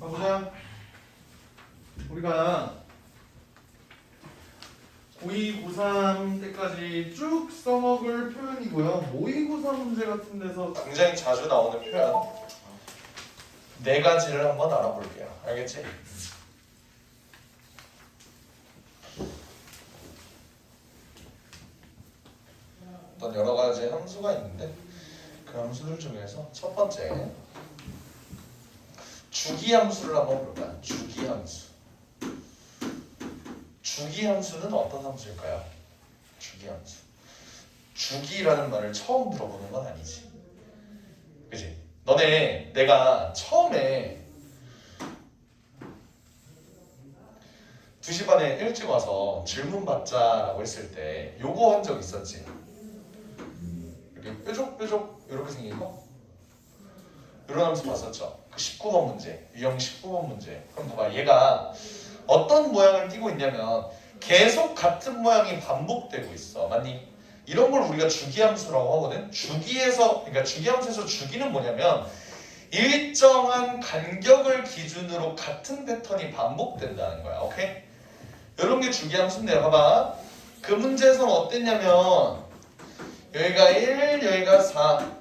보자. 우리가 고2, 고3 때까지 쭉 써먹을 표현이고요. 모의 고사 문제 같은 데서 굉장히 자주 나오는 표현 네 가지를 한번 알아볼게요. 알겠지? 어떤 여러 가지 함수가 있는데 그 함수들 중에서 첫 번째 주기함수를 한번 볼까요? 주기함수. 주기함수는 어떤 함수일까요? 주기함수. 주기라는 말을 처음 들어보는 건 아니지. 그치? 너네 내가 처음에 2시 반에 일찍 와서 질문 받자라고 했을 때 요거 한 적 있었지? 이렇게 뾰족뾰족 이렇게 생긴 거? 이런 함수 봤었죠? 그 19번 문제, 유형 19번 문제. 그럼 봐봐, 얘가 어떤 모양을 띠고 있냐면 계속 같은 모양이 반복되고 있어. 맞니? 이런 걸 우리가 주기함수라고 하거든. 그러니까 주기함수에서 주기는 뭐냐면 일정한 간격을 기준으로 같은 패턴이 반복된다는 거야. 오케이? 이런 게 주기함수인데요. 봐봐. 그 문제에서는 어땠냐면 여기가 1, 여기가 4,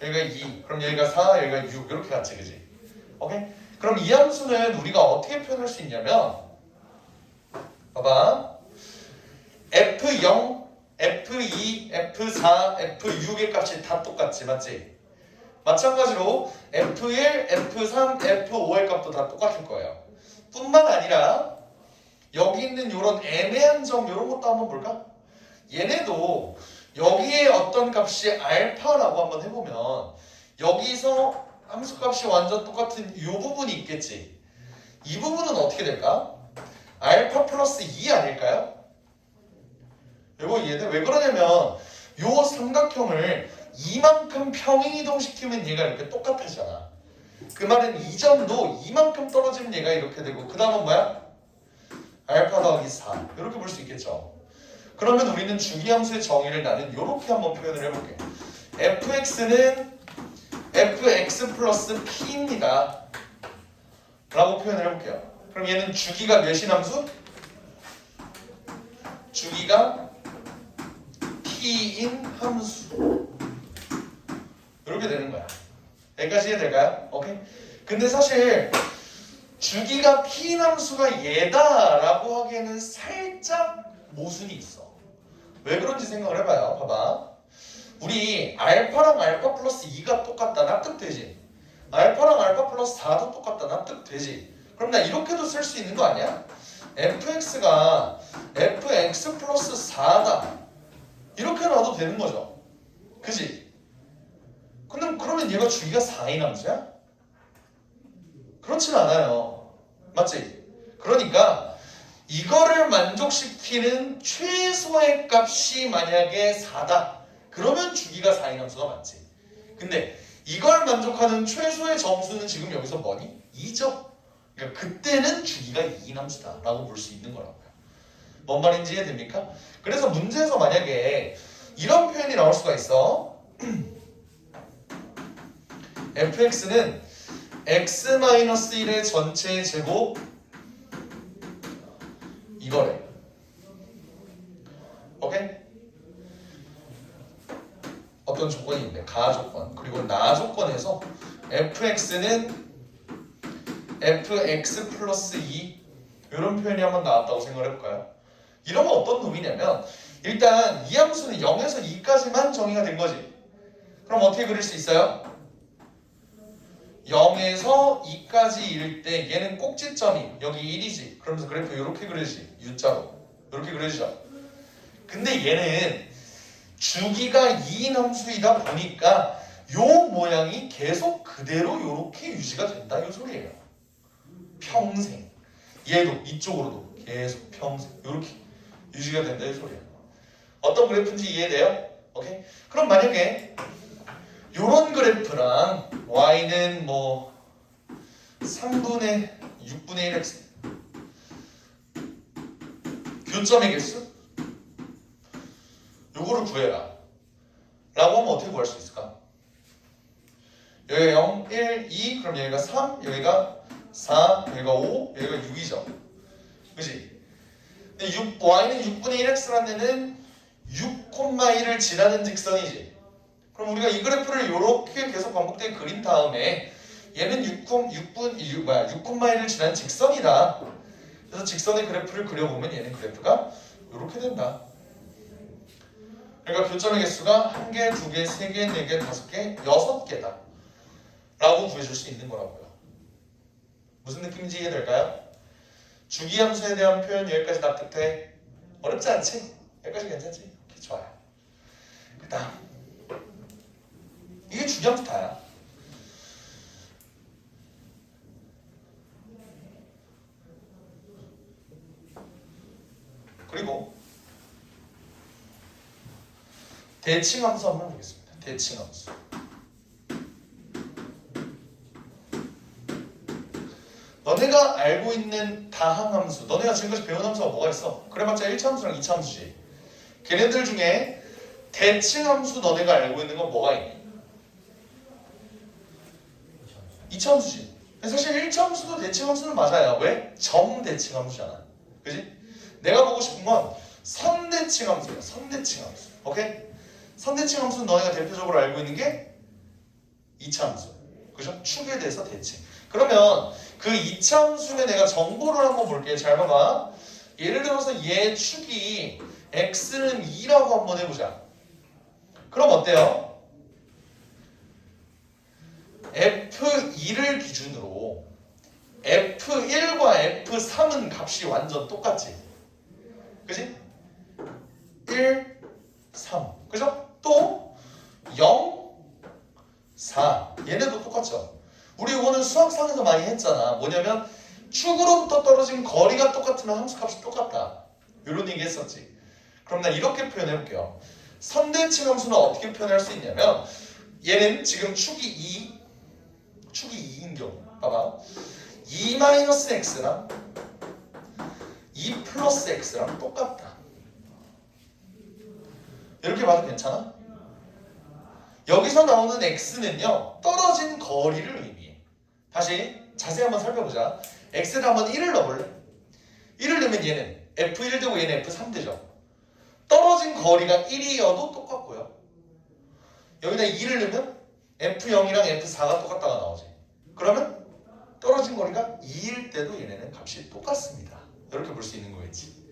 여기가 2, 그럼 여기가 4, 여기가 6 이렇게 같이, 그지? 오케이? 그럼 이 함수는 우리가 어떻게 표현할 수 있냐면 봐봐. F0, F2, F4, F6의 값이 다 똑같지, 맞지? 마찬가지로 F1, F3, F5의 값도 다 똑같을 거예요. 뿐만 아니라 여기 있는 이런 애매한 점 이런 것도 한번 볼까? 얘네도 여기에 어떤 값이 알파라고 한번 해보면 여기서 함수값이 완전 똑같은 이 부분이 있겠지. 이 부분은 어떻게 될까? 알파 플러스 2 아닐까요? 이거 이해돼? 왜 그러냐면 요 삼각형을 이만큼 평행이동시키면 얘가 이렇게 똑같아지잖아. 그 말은 이 점도 이만큼 떨어지면 얘가 이렇게 되고 그 다음은 뭐야? 알파 더하기 4 이렇게 볼 수 있겠죠. 그러면 우리는 주기함수의 정의를 나는 이렇게 한번 표현을 해볼게. fx는 fx 플러스 p입니다 라고 표현을 해볼게요. 그럼 얘는 주기가 몇인 함수? 주기가 p인 함수 이렇게 되는 거야. 여기까지 이해될까요? 오케이? 근데 사실 주기가 p인 함수가 얘다라고 하기에는 살짝 모순이 있어. 왜 그런지 생각을 해봐요. 봐봐. 우리 알파랑 알파 플러스 2가 똑같다. 납득되지? 알파랑 알파 플러스 4도 똑같다. 납득되지? 그럼 나 이렇게도 쓸 수 있는 거 아니야? fx가 fx 플러스 4다. 이렇게 놔도 되는 거죠. 그지? 근데 그러면 얘가 주기가 4인 함수야? 그렇진 않아요. 맞지? 그러니까 이거를 만족시키는 최소의 값이 만약에 4다. 그러면 주기가 4인 함수가 맞지. 근데 이걸 만족하는 최소의 점수는 지금 여기서 뭐니? 2죠. 그러니까 그때는 주기가 2인 함수다 라고 볼 수 있는 거라고요. 뭔 말인지 이해됩니까? 그래서 문제에서 만약에 이런 표현이 나올 수가 있어. fx는 x-1의 전체 제곱 이거래. 오케이? 어떤 조건이 있네. 가 조건 그리고 나 조건에서 fx는 fx 플러스 2 이런 표현이 한번 나왔다고 생각을 해볼까요? 이러면 어떤 놈이냐면 일단 이 함수는 0에서 2까지만 정의가 된 거지. 그럼 어떻게 그릴 수 있어요? 0에서 2까지일 때 얘는 꼭지점이 여기 1이지. 그러면서 그래프 이렇게 그리지. U자로 이렇게 그려지죠. 근데 얘는 주기가 2인 함수이다 보니까 요 모양이 계속 그대로 이렇게 유지가 된다 이 소리예요. 평생. 얘도 이쪽으로도 계속 평생 이렇게 유지가 된다 이 소리예요. 어떤 그래프인지 이해돼요? 오케이? 그럼 만약에 요런 그래프랑 y는 뭐 3분의 6분의 1x 교점의 개수? 요거를 구해라 라고 하면 어떻게 구할 수 있을까? 여기가 0, 1, 2 그럼 여기가 3 여기가 4, 여기가 5, 여기가 6이죠. 그지? 근데 y는 6분의 1x라는 데는 6,1을 지나는 직선이지. 그럼 우리가 이 그래프를 이렇게 계속 반복되게 그린 다음에 얘는 6,1을 지나는 직선이다. 그래서 직선의 그래프를 그려보면 얘는 그래프가 이렇게 된다. 그러니까 교점의 개수가 1개, 2개, 3개, 4개, 5개, 6개다 라고 구해줄 수 있는 거라고요. 무슨 느낌인지 이해될까요? 주기함수에 대한 표현 여기까지 납득돼? 어렵지 않지? 여기까지 괜찮지? 오케이, 좋아요. 그 다음 이게 주기함수 다야. 그리고 대칭함수 한번 보겠습니다. 대칭함수. 너네가 알고 있는 다항함수, 너네가 지금까지 배운 함수가 뭐가 있어? 그래봤자 1차함수랑 2차함수지. 걔네들 중에 대칭함수 너네가 알고 있는 건 뭐가 있니? 2차함수지. 사실 1차함수도 대칭함수는 맞아요. 왜? 점 대칭함수잖아. 그지? 내가 보고 싶은 건 선대칭함수야. 선대칭함수. 오케이? 선대칭함수는 너네가 대표적으로 알고 있는 게 2차함수. 그죠? 축에 대해서 대칭. 그러면 그 2차함수에 내가 정보를 한번 볼게요. 잘 봐봐. 예를 들어서 얘 축이 x는 2라고 한번 해보자. 그럼 어때요? F2를 기준으로 F1과 F3은 값이 완전 똑같지. 그지? 1, 3. 그죠? 또 0, 4. 얘네도 똑같죠. 우리 이거는 수학상에서 많이 했잖아. 뭐냐면 축으로부터 떨어진 거리가 똑같으면 함수값이 똑같다. 이런 얘기 했었지. 그럼 나 이렇게 표현해 볼게요. 선대칭 함수는 어떻게 표현할 수 있냐면 얘는 지금 축이 2인 경우 봐봐. 2-x랑 2+x랑 똑같다. 이렇게 봐도 괜찮아? 여기서 나오는 x는요 떨어진 거리를 의미해. 다시 자세히 한번 살펴보자. x를 한번 1을 넣어볼래? 1을 넣으면 얘는 f1 되고 얘는 f3 되죠. 떨어진 거리가 1이어도 똑같고요. 여기다 2를 넣으면 f0이랑 f4가 똑같다가 나오지. 그러면 떨어진 거리가 2일 때도 얘네는 값이 똑같습니다. 이렇게 볼 수 있는 거겠지.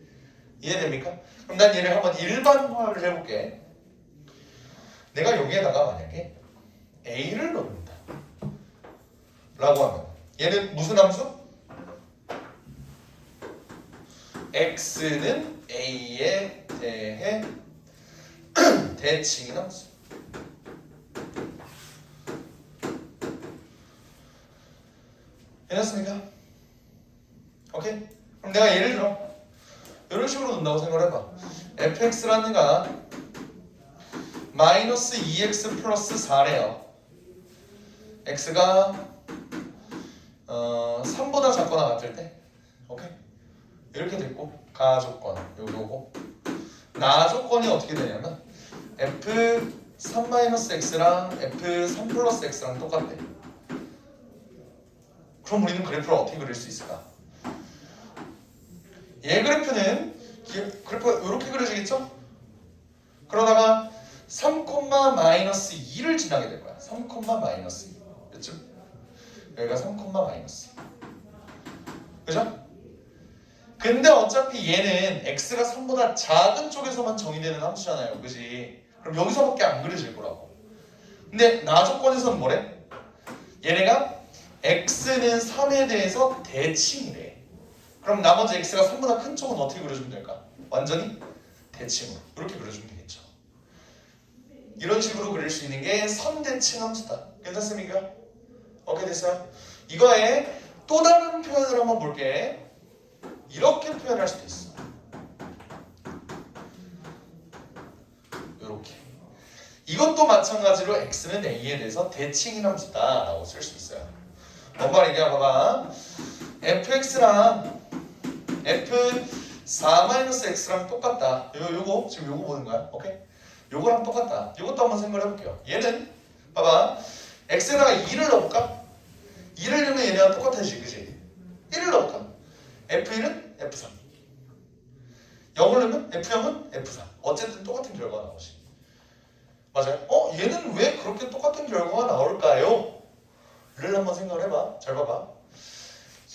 이해됩니까? 그럼 난 얘를 한번 일반화를 해볼게. 내가 여기에다가 만약에 a를 넣는다 라고 하면 얘는 무슨 함수? x는 a에 대해 대칭인 함수. 괜찮습니까? 오케이? 그럼 내가 예를 들어 이런 식으로 넣는다고 생각을 해봐. fx라는 애가 마이너스 2x 플러스 4래요. x가 3보다 작거나 같을 때 오케이? 이렇게 됐고 가조건 요거 나조건이 어떻게 되냐면 f3-x랑 f3+x랑 똑같대. 그럼 우리는 그래프를 어떻게 그릴 수 있을까? 얘 그래프는 그래프가 이렇게 그려지겠죠? 그러다가 3,-2를 지나게 될 거야. 3,-2 그렇죠? 여기가 3,-2 그죠? 근데 어차피 얘는 x가 3보다 작은 쪽에서만 정의되는 함수잖아요. 그지? 그럼 여기서밖에 안 그려질 거라고. 근데 나조건에서는 뭐래? 얘네가 x는 3에 대해서 대칭이래. 그럼 나머지 x가 3보다 큰 쪽은 어떻게 그려주면 될까? 완전히 대칭으로 이렇게 그려주면 되겠죠. 이런 식으로 그릴 수 있는 게 선대칭 함수다. 괜찮습니까? 오케이 됐어요? 이거에 또 다른 표현을 한번 볼게. 이렇게 표현할 수도 있어. 이렇게. 이것도 마찬가지로 x는 a에 대해서 대칭인 함수다 라고 쓸 수 있어요. 뭔 말이냐 봐봐. fx랑 f4-x랑 똑같다. 요거 지금 요거 보는 거야. 오케이? 요거랑 똑같다. 요것도 한번 생각을 해볼게요. 얘는 봐봐. x에다가 2를 넣어볼까? 2를 넣으면 얘네가 똑같아지지. 그치? 를 한번 생각을 해봐. 잘 봐봐.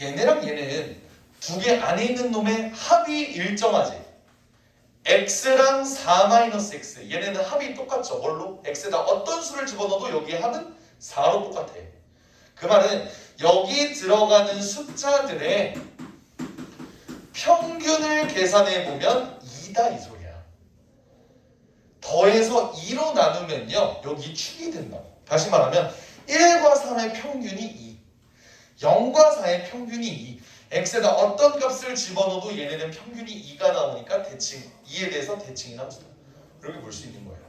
얘네랑 얘는 두 개 안에 있는 놈의 합이 일정하지. x랑 4-x 얘네는 합이 똑같죠. 뭘로? x에다 어떤 수를 집어넣어도 여기에 합은 4로 똑같아. 그 말은 여기 들어가는 숫자들의 평균을 계산해 보면 2다 이 소리야. 더해서 2로 나누면요 여기 축이 된다고. 다시 말하면 1과 3의 평균이 2, 0과 4의 평균이 2. x에다 어떤 값을 집어넣어도 얘네는 평균이 2가 나오니까 대칭, 2에 대해서 대칭이 함수다. 이렇게 볼 수 있는 거예요.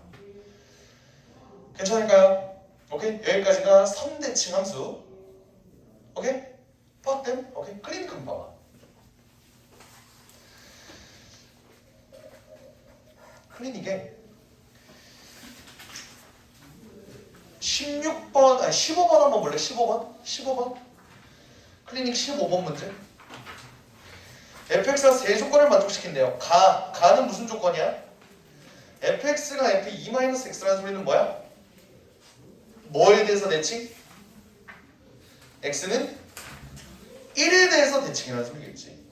괜찮을까요? 오케이? 여기까지가 선대칭 함수. 오케이? 빠뜸? 오케이? 클리닉 한번 봐봐. 클리닉에 16번, 아니 15번 한번 볼래? 15번? 15번? 클리닉 15번 문제. fx가 세 조건을 만족시킨대요. 가는 무슨 조건이야? fx가 f2-x라는 소리는 뭐야? 뭐에 대해서 대칭? x는 1에 대해서 대칭이라는 소리겠지.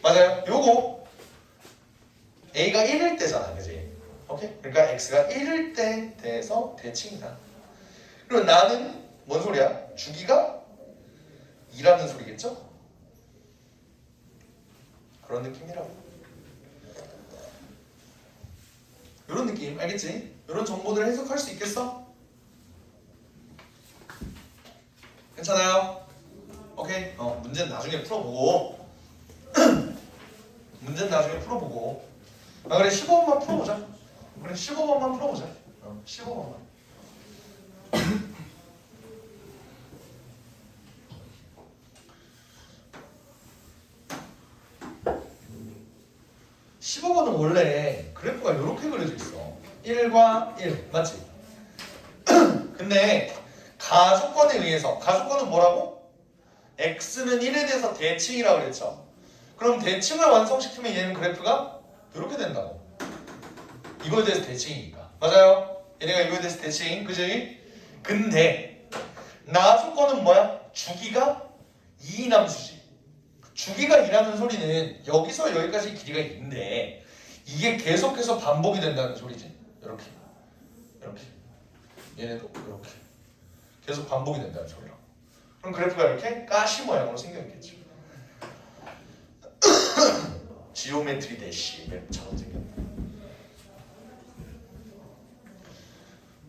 맞아요. 요거 a가 1일 때잖아, 그지? 오케이? 그러니까 x가 1일 때 대해서 대칭이다. 그리고 나는 뭔 소리야? 주기가 2라는 소리겠죠? 그런 느낌이라고. 이런 느낌, 알겠지? 이런 정보들을 해석할 수 있겠어? 괜찮아요? 오케이? 문제는 나중에 풀어보고 문제는 나중에 풀어보고 그래 15번만 풀어보자. 그래 15번만 풀어보자. 15번만. 15번은 원래 그래프가 이렇게 그려져 있어. 1과 1 맞지? 근데 가조건에 의해서 가조건은 뭐라고? x는 1에 대해서 대칭이라고 그랬죠. 그럼 대칭을 완성시키면 얘는 그래프가 이렇게 된다고. 이거에 대해서 대칭이니까. 맞아요? 얘네가 이거에 대해서 대칭, 그지? 근데 나 조건은 뭐야? 주기가 2남수지. 주기가 2라는 소리는 여기서 여기까지 길이가 있는데 이게 계속해서 반복이 된다는 소리지. 이렇게 이렇게 얘네도 이렇게 계속 반복이 된다는 소리라고. 그럼 그래프가 이렇게 가시 모양으로 생겨있겠죠. 지오메트리 대시 맵처럼 생겼다.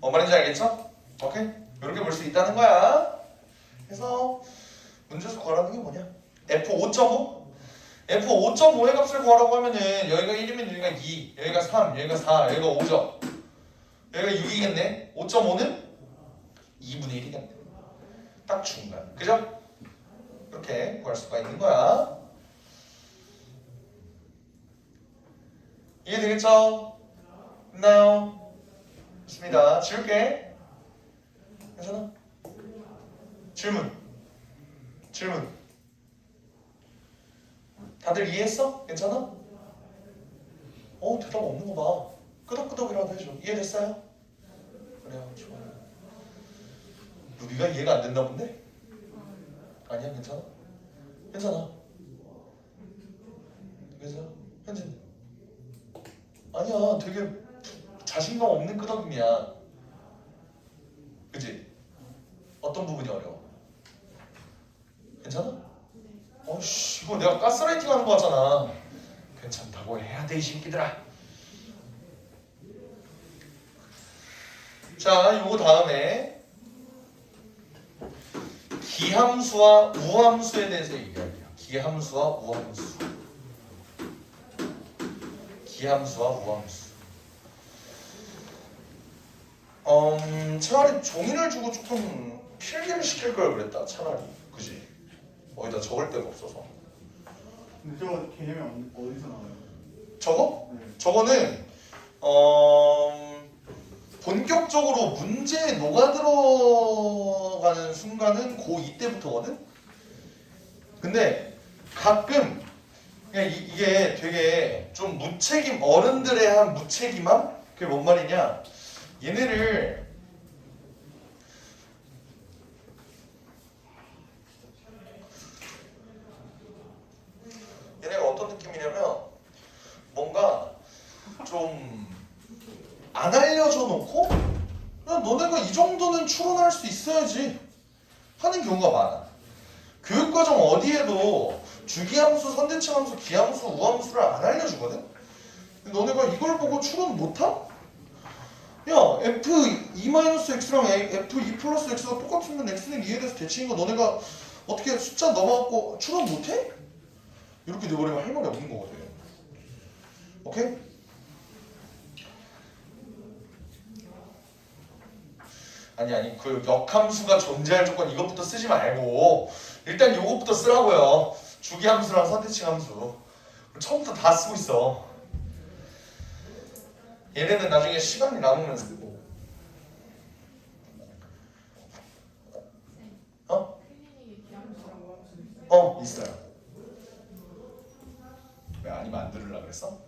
말인지 알겠죠? 오케이? 이렇게 볼 수 있다는 거야. 그래서 문제에서 구하라는 게 뭐냐? F5.5? F5.5의 값을 구하라고 하면은 여기가 1이면 여기가 2, 여기가 3, 여기가 4, 여기가 5죠. 여기가 6이겠네. 5.5는 2분의 1이겠네. 딱 중간. 그죠? 이렇게 구할 수가 있는 거야. 이해되겠죠? 됐나요? 좋습니다. 지울게. 괜찮아? 질문. 다들 이해했어? 괜찮아? 대답 없는 거 봐. 끄덕끄덕이라도 해줘. 이해됐어요? 그래요. 좋아요. 루비가 이해가 안 됐나 본데? 아니야, 괜찮아? 괜찮아. 괜찮아? 현진. 아니야, 되게 자신감 없는 끄덕임이야. 그치? 어떤 부분이 어려워? 괜찮아? 어이씨, 이거 내가 가스라이팅 하는 거 같잖아. 괜찮다고 해야 돼, 이 새끼들아. 자, 요거 다음에 기함수와 우함수에 대해서 얘기할게요. 기함수와 우함수. 기함수와 우함수. 차라리 종이를 주고 조금 필기를 시킬 걸 그랬다. 차라리. 그지? 어디다 적을 데가 없어서. 근데 저거 개념이 어디서 나와요? 저거? 네. 저거는 본격적으로 문제에 녹아들어가는 순간은 고2 때부터거든? 근데 가끔 그냥 이게 되게 좀 무책임, 어른들의 한 무책임함? 그게 뭔 말이냐? 얘네를 안 알려줘 놓고 그냥 너네가 이 정도는 추론할 수 있어야지 하는 경우가 많아. 교육과정 어디에도 주기함수, 선대칭함수, 기함수, 우함수를 안 알려주거든? 근데 너네가 이걸 보고 추론 못함? 야, f2-x랑 f2+x가 똑같으면 x는 2에 대해서 대칭인 거 너네가 어떻게 숫자 넘어갖고 추론 못해? 이렇게 돼버리면 할 말이 없는 거거든. 오케이? 아니 그 역함수가 존재할 조건 이것부터 쓰지 말고 일단 이것부터 쓰라고요. 주기함수랑 선대칭함수 처음부터 다 쓰고 있어. 얘네는 나중에 시간이 남으면 쓰고. 어? 있어요. 왜 아니면 안 들으려고 그랬어?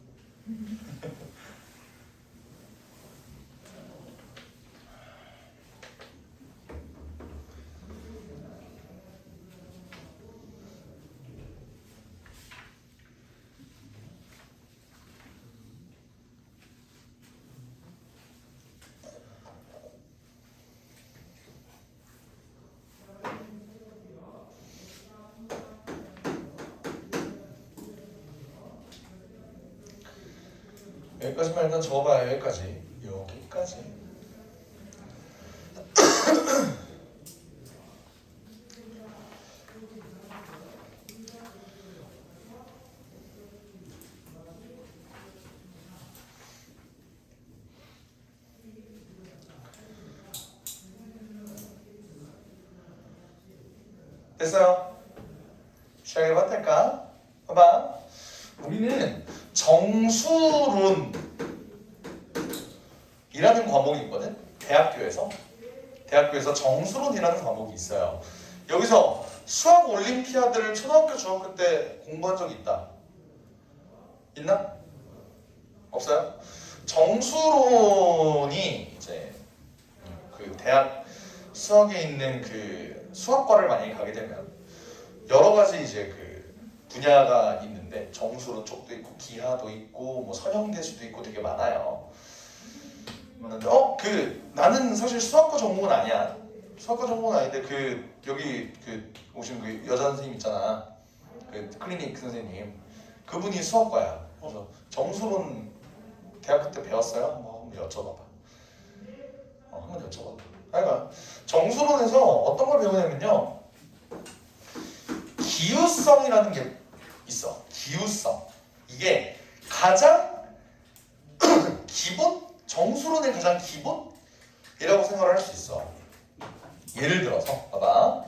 여기까지만 일단 적어봐요. 여기까지. 됐어요? 시작해봐도 될까? 봐봐. 우리는 정수론이라는 과목이 있거든. 대학교에서 정수론이라는 과목이 있어요. 여기서 수학 올림피아드를 초등학교 중학교 때 공부한 적이 있다. 있나? 없어요? 정수론이 이제 그 대학 수학에 있는 그 수학과를 만약에 가게 되면 여러 가지 이제 그 분야가 있는데 정수론 쪽도 있고 기하도 있고 뭐 선형대수도 있고 되게 많아요. 그 나는 사실 수학과 전공은 아니야. 수학과 전공은 아닌데 그 여기 그 오신 그 여자 선생님 있잖아. 그 클리닉 선생님. 그분이 수학과야. 그래서 정수론 대학교 때 배웠어요? 한번 여쭤봐봐. 한번 여쭤봐봐. 그러니까 정수론에서 어떤 걸 배우냐면요. 기후성이라는 게 있어. 기후성. 이게 가장 기본? 정수론의 가장 기본이라고 생각을 할 수 있어. 예를 들어서 봐봐.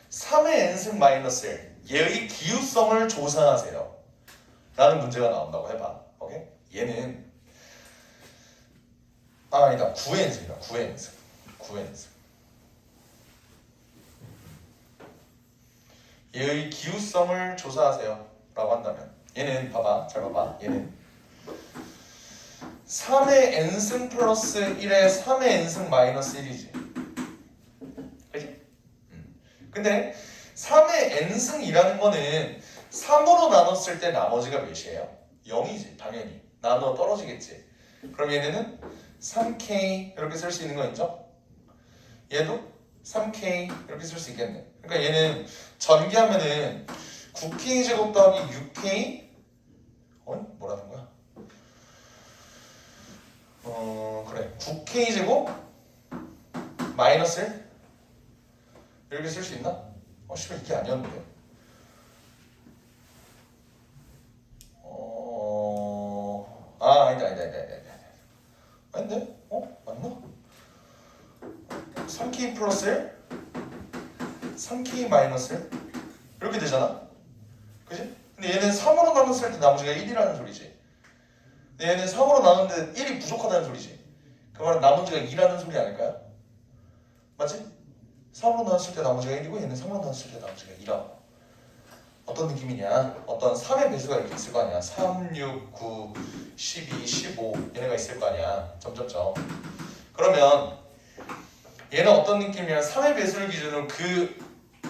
3의 n승 마이너스 1 얘의 기후성을 조사하세요 라는 문제가 나온다고 해봐. 오케이? 얘는 아니다. 9의 n승이다. 9의 n승 얘의 기후성을 조사하세요 라고 한다면 얘는 봐봐. 잘 봐봐. 얘는 3의 n승 플러스 1의 3의 n승 마이너스 1이지. 그치? 근데 3의 n승이라는 거는 3으로 나눴을 때 나머지가 몇이에요? 0이지. 당연히. 나눠 떨어지겠지. 그럼 얘네는 3k 이렇게 쓸 수 있는 거 있죠? 얘도 3k 이렇게 쓸 수 있겠네. 그러니까 얘는 전개하면은 9k 제곱 더하기 6k 뭐라는 거야? 그래 9k 제곱 마이너스 1 이렇게 쓸 수 있나? 씨발 이게 아니었는데. 아니다. 아닌데? 맞나? 3k 플러스 1 3k 마이너스 1 이렇게 되잖아. 그치? 근데 얘는 3으로 나눴을 때 나머지가 1이라는 소리지. 근데 얘는 3으로 나눴는데 1이 부족하다는 소리지. 그 말은 나머지가 2라는 소리 아닐까요? 맞지? 3으로 나눴을 때 나머지가 1이고 얘는 3으로 나눴을 때 나머지가 2라고. 어떤 느낌이냐? 어떤 3의 배수가 이렇게 있을 거 아니야. 3, 6, 9, 12, 15 얘네가 있을 거 아니야. 점점점. 그러면 얘는 어떤 느낌이냐? 3의 배수를 기준으로 그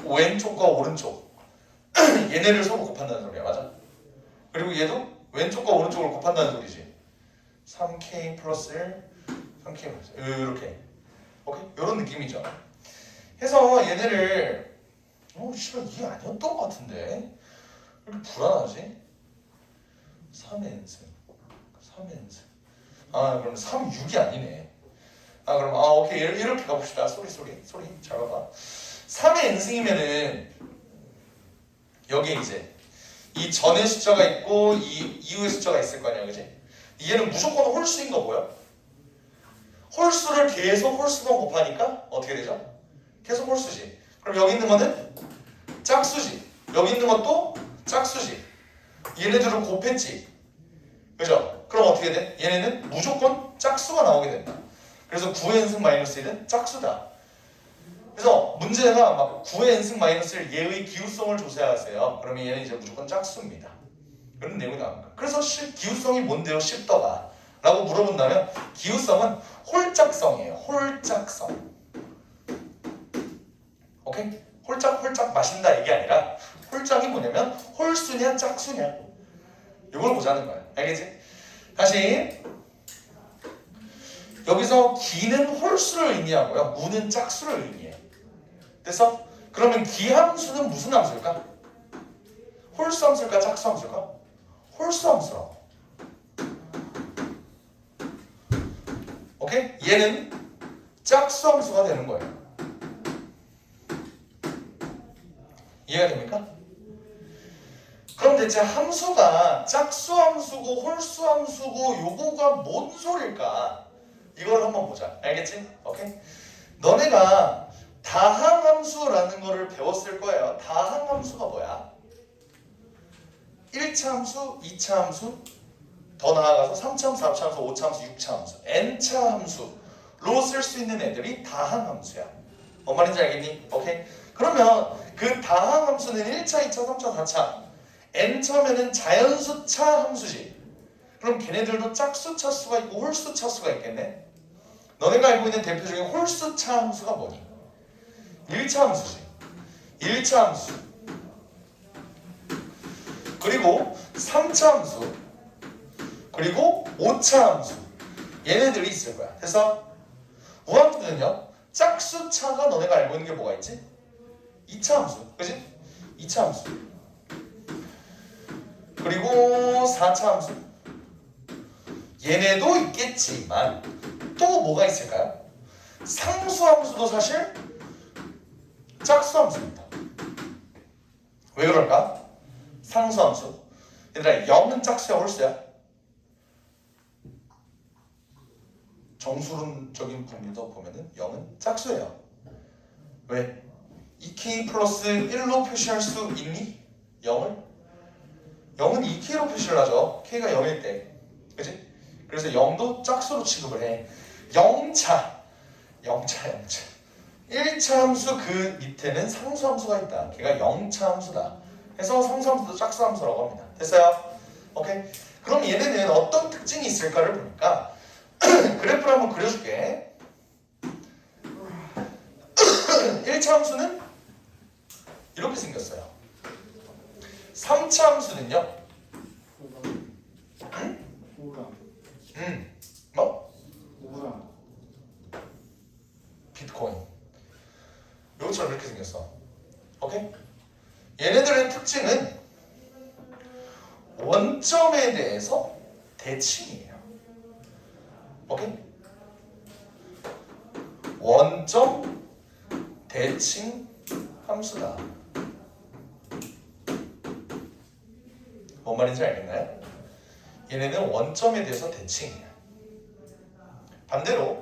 왼쪽과 오른쪽 얘네를 서로 곱한다는 소리야. 맞아? 그리고 얘도 왼쪽과 오른쪽을 곱한다는 소리지. 3k 플러스 1, 3k 플러스 1 이렇게. 오케이? 이런 느낌이죠. 해서 얘네를 씨발 이게 아니었던 것 같은데 왜 이렇게 불안하지? 3n승 그럼 3, 6이 아니네. 그럼 오케이 이렇게 가봅시다. 소리 잘 봐봐. 3의 n승이면은 여기에 이제 이 전의 숫자가 있고 이 이후의 숫자가 있을 거 아니야, 그지? 얘는 무조건 홀수인 거 뭐야? 홀수를 계속 홀수만 곱하니까 어떻게 되죠? 계속 홀수지. 그럼 여기 있는 거는 짝수지. 여기 있는 것도 짝수지. 얘네들을 곱했지. 그죠? 그럼 어떻게 돼? 얘네는 무조건 짝수가 나오게 된다. 그래서 9의 n승 마이너스 1은 짝수다. 그래서 문제가 막 9의 n승 마이너스 1 얘의 기호성을 조사하세요. 그러면 얘는 이제 무조건 짝수입니다. 그런 내용이 나옵니다. 그래서 기호성이 뭔데요? 10더가 라고 물어본다면 기호성은 홀짝성이에요. 홀짝성. 오케이? 홀짝 마신다 이게 아니라 홀짝이 뭐냐면 홀수냐 짝수냐 이걸 보자는 거야. 알겠지? 다시 여기서 기는 홀수를 의미하고요. 우는 짝수를 의미해. 됐어? 그러면 기함수는 무슨 함수일까? 홀수 함수일까? 짝수 함수일까? 홀수 함수라고. 오케이? 얘는 짝수 함수가 되는 거예요. 이해가 됩니까? 그럼 대체 함수가 짝수 함수고 홀수 함수고 요거가 뭔 소릴까? 이걸 한번 보자. 알겠지? 오케이? 너네가 다항함수라는 거를 배웠을 거예요. 다항함수가 뭐야? 1차 함수, 2차 함수, 더 나아가서 3차 함수, 4차 함수, 5차 함수, 6차 함수, n차 함수로 쓸 수 있는 애들이 다항함수야. 뭔 말인지 알겠니? 오케이? 그러면 그 다항함수는 1차, 2차, 3차, 4차 n차면은 자연수차 함수지. 그럼 걔네들도 짝수차 수가 있고 홀수차 수가 있겠네. 너네가 알고 있는 대표적인 홀수차 함수가 뭐니? 1차 함수지. 1차 함수. 그리고 3차 함수. 그리고 5차 함수. 얘네들이 있을 거야. 그래서 우함수는요. 짝수차가 너네가 알고 있는 게 뭐가 있지? 2차 함수. 그지? 2차 함수. 그리고 4차 함수. 얘네도 있겠지만 또 뭐가 있을까요? 상수함수도 사실 짝수함수입니다. 왜 그럴까? 상수함수. 얘들아 0은 짝수야 홀수야? 정수론적인 범위도 보면은 0은 짝수예요. 왜? 2k 플러스 1로 표시할 수 있니? 0을? 0은 2k로 표시를 하죠. k가 0일 때. 그치? 그래서 0도 짝수로 취급을 해. 0차. 1차 함수 그 밑에는 상수함수가 있다. 걔가 0차 함수다. 해서 상수함수도 짝수함수라고 합니다. 됐어요? 오케이? 그럼 얘네는 어떤 특징이 있을까를 보니까 그래프를 한번 그려줄게. 1차 함수는 이렇게 생겼어요. 3차 함수는요. 뭐? 비트코인. 요것처럼 이렇게 생겼어. 오케이? 얘네들의 특징은 원점에 대해서 대칭이에요. 오케이? 원점 대칭 함수다. 뭔 말인지 알겠나요? 얘네는 원점에 대해서 대칭이야. 반대로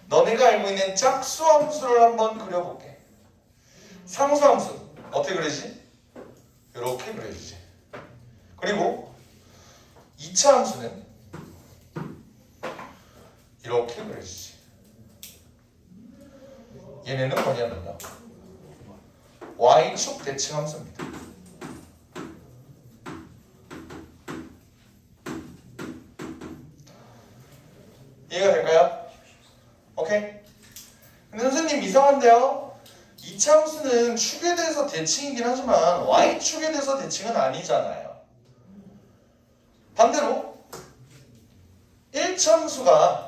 너네가 알고 있는 짝수함수를 한번 그려볼게. 상수함수 어떻게 그리지? 이렇게 그려주지. 그리고 2차 함수는 이렇게 그려주지. 얘네는 뭐냐면요, Y축 대칭 함수입니다. 이해가 될까요? 오케이? 근데 선생님 이상한데요? 2차 함수는 축에 대해서 대칭이긴 하지만 Y축에 대해서 대칭은 아니잖아요. 반대로 1차함수가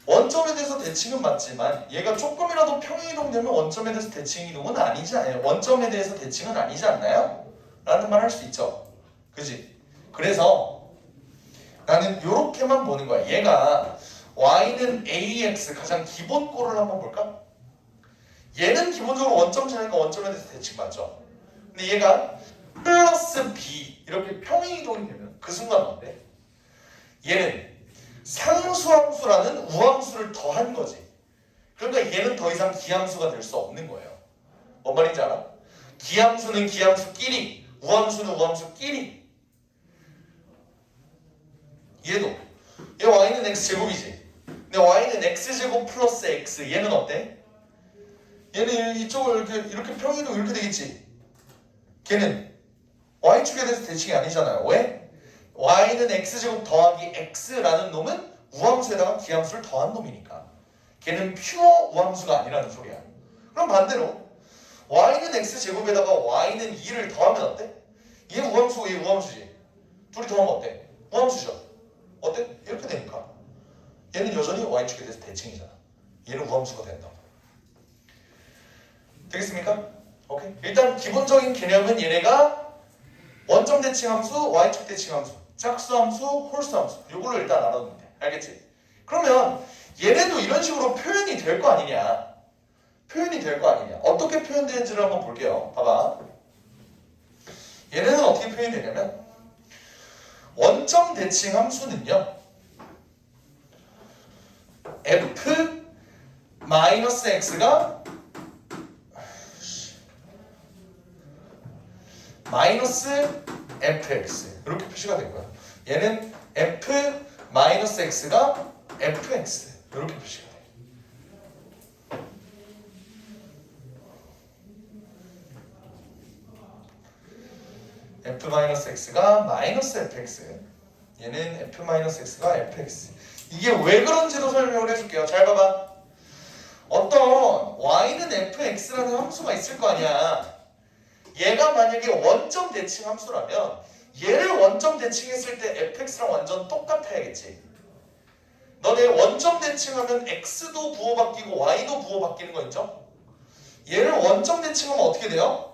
원점에 대해서 대칭은 맞지만 얘가 조금이라도 평행이동되면 원점에 대해서 대칭이동은 아니지 않아요. 원점에 대해서 대칭은 아니지 않나요? 라는 말 할 수 있죠. 그지? 그래서 나는 요렇게만 보는 거야. 얘가 y는 ax 가장 기본 꼴을 한번 볼까? 얘는 기본적으로 원점 지나니까 원점에 대해서 대칭 맞죠? 근데 얘가 플러스 b 이렇게 평행이동이 되면 그 순간 어때? 얘는 상수함수라는 우함수를 더한 거지. 그러니까 얘는 더 이상 기함수가 될 수 없는 거예요. 뭔 말인지 알아? 기함수는 기함수끼리, 우함수는 우함수끼리. 얘도 얘 y는 x제곱이지. 근데 y는 x제곱 플러스 x. 얘는 어때? 얘는 이쪽을 이렇게 평행이동 이렇게 되겠지. 걔는 y축에 대해서 대칭이 아니잖아요. 왜? y는 x제곱 더하기 x라는 놈은 우함수에다가 기함수를 더한 놈이니까 걔는 퓨어 우함수가 아니라는 소리야. 그럼 반대로 y는 x제곱에다가 y는 2를 더하면 어때? 얘 우함수고 얘 우함수지. 둘이 더하면 어때? 우함수죠. 어때? 이렇게 되니까 얘는 여전히 y축에 대해서 대칭이잖아. 얘는 우함수가 된다. 되겠습니까? 오케이. 일단 기본적인 개념은 얘네가 원점 대칭함수, y축 대칭함수, 짝수함수, 홀수함수 이걸로 일단 알아두면 돼. 알겠지? 그러면 얘네도 이런 식으로 표현이 될 거 아니냐? 표현이 될 거 아니냐? 어떻게 표현되는지를 한번 볼게요. 봐봐. 얘네는 어떻게 표현이 되냐면 원점 대칭함수는요 f 마이너스 x가 마이너스 fx 이렇게 표시가 된 거야. 얘는 f 마이너스 x가 fx 이렇게 표시가 돼. f 마이너스 x가 마이너스 fx. 얘는 f 마이너스 x가 fx. 이게 왜 그런지도 설명을 해줄게요. 잘 봐봐. 어떤 y는 fx라는 함수가 있을 거 아니야. 얘가 만약에 원점 대칭 함수라면 얘를 원점 대칭했을 때 fx랑 완전 똑같아야겠지. 너네 원점 대칭하면 x도 부호바뀌고 y도 부호바뀌는 거 있죠? 얘를 원점 대칭하면 어떻게 돼요?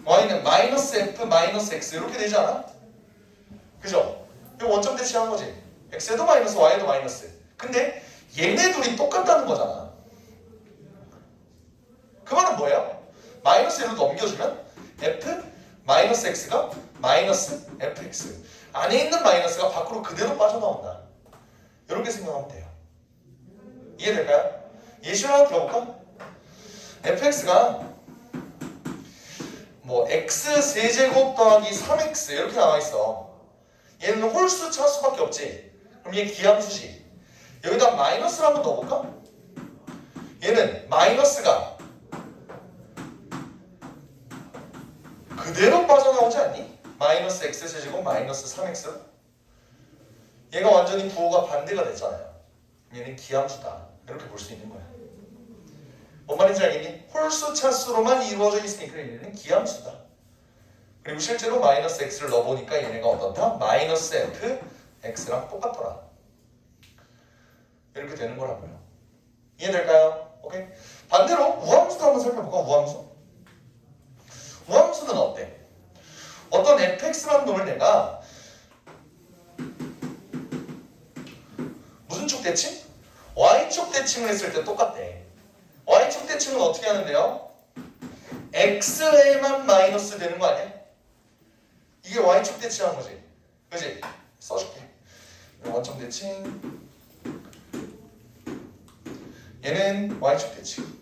y는 마이너스 f 마이너스 x 이렇게 되지 않아? 그죠? 이거 원점 대칭한 거지. x도 마이너스 y도 마이너스. 근데 얘네 둘이 똑같다는 거잖아. 그 말은 뭐예요? 마이너스 얘로 넘겨주면 f 마이너스 x가 마이너스 fx. 안에 있는 마이너스가 밖으로 그대로 빠져나온다. 이렇게 생각하면 돼요. 이해될까요? 예시로 하나 들어볼까? fx가 뭐 x 세제곱 더하기 3x 이렇게 나와있어. 얘는 홀수 차수밖에 없지. 그럼 얘 기함수지. 여기다 마이너스를 한번 넣어볼까? 얘는 마이너스가 그대로 빠져나오지 않니? 마이너스 x 세제곱 마이너스 3x. 얘가 완전히 부호가 반대가 됐잖아요. 얘는 기함수다. 이렇게 볼 수 있는 거야. 뭔 말인지 알겠니? 홀수 차수로만 이루어져 있으니까 얘는 기함수다. 그리고 실제로 마이너스 x를 넣어보니까 얘네가 어떻다? 마이너스 f x랑 똑같더라. 이렇게 되는 거라고요. 이해될까요? 오케이? 반대로 우함수도 한번 살펴볼까? 우함수? 우함수는 어때? 어떤 fx라는 놈을 내가 무슨 축 대칭? y축 대칭을 했을 때 똑같대. y축 대칭은 어떻게 하는데요? x에만 마이너스 되는 거 아니야? 이게 y축 대칭한 거지. 그지? 써줄게. 원점 대칭. 얘는 y축 대칭.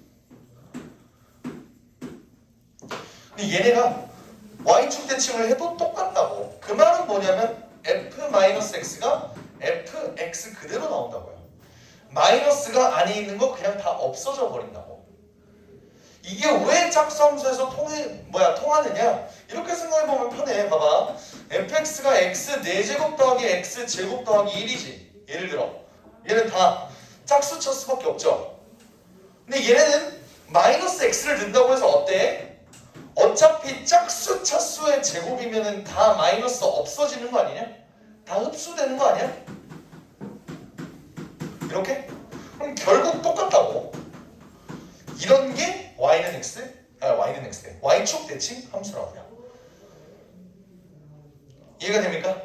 근데 얘네가 y축 대칭을 해도 똑같다고. 그 말은 뭐냐면 f-x가 fx 그대로 나온다고요. 마이너스가 안에 있는 거 그냥 다 없어져 버린다고. 이게 왜 짝수함수에서 통하느냐? 이렇게 생각해보면 편해. 봐봐. fx가 x 4제곱 더하기 x 제곱 더하기 1이지. 예를 들어 얘는 다 짝수 차수밖에 없죠. 근데 얘네는 마이너스 x를 넣는다고 해서 어때? 어차피 짝수 차수의 제곱이면은 다 마이너스 없어지는 거 아니냐? 다 흡수되는 거 아니야? 이렇게? 그럼 결국 똑같다고. 이런 게 y는 x래. y축 대칭 함수라고요. 이해가 됩니까?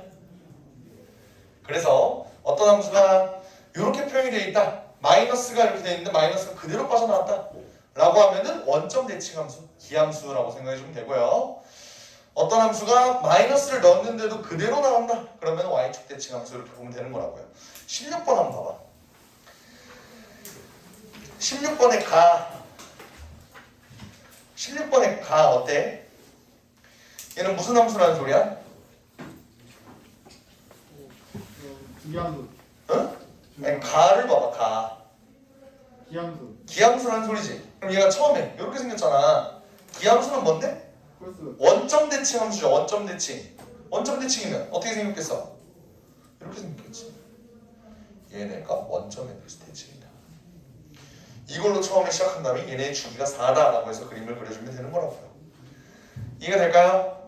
그래서 어떤 함수가 이렇게 표현이 되어 있다. 마이너스가 이렇게 되어 있는데 마이너스가 그대로 빠져나왔다. 라고 하면은 원점 대칭 함수, 기함수라고 생각해 주면 되고요. 어떤 함수가 마이너스를 넣었는데도 그대로 나온다. 그러면 y축 대칭 함수 이렇게 보면 되는 거라고요. 16번 한번 봐봐. 16번의 가. 16번의 가 어때? 얘는 무슨 함수라는 소리야? 기함수. 응? 아니, 가를 봐봐. 가. 기함수. 기함수라는 소리지. 그럼 얘가 처음에 이렇게 생겼잖아. 기함수는 뭔데? 플러스. 원점 대칭 함수죠. 원점 대칭. 원점 대칭이면 어떻게 생겼겠어? 이렇게 생겼겠지. 얘네가 원점에 대해서 대칭이다. 이걸로 처음에 시작한 다음에 얘네의 주기가 4다라고 해서 그림을 그려주면 되는 거라고요. 이해가 될까요?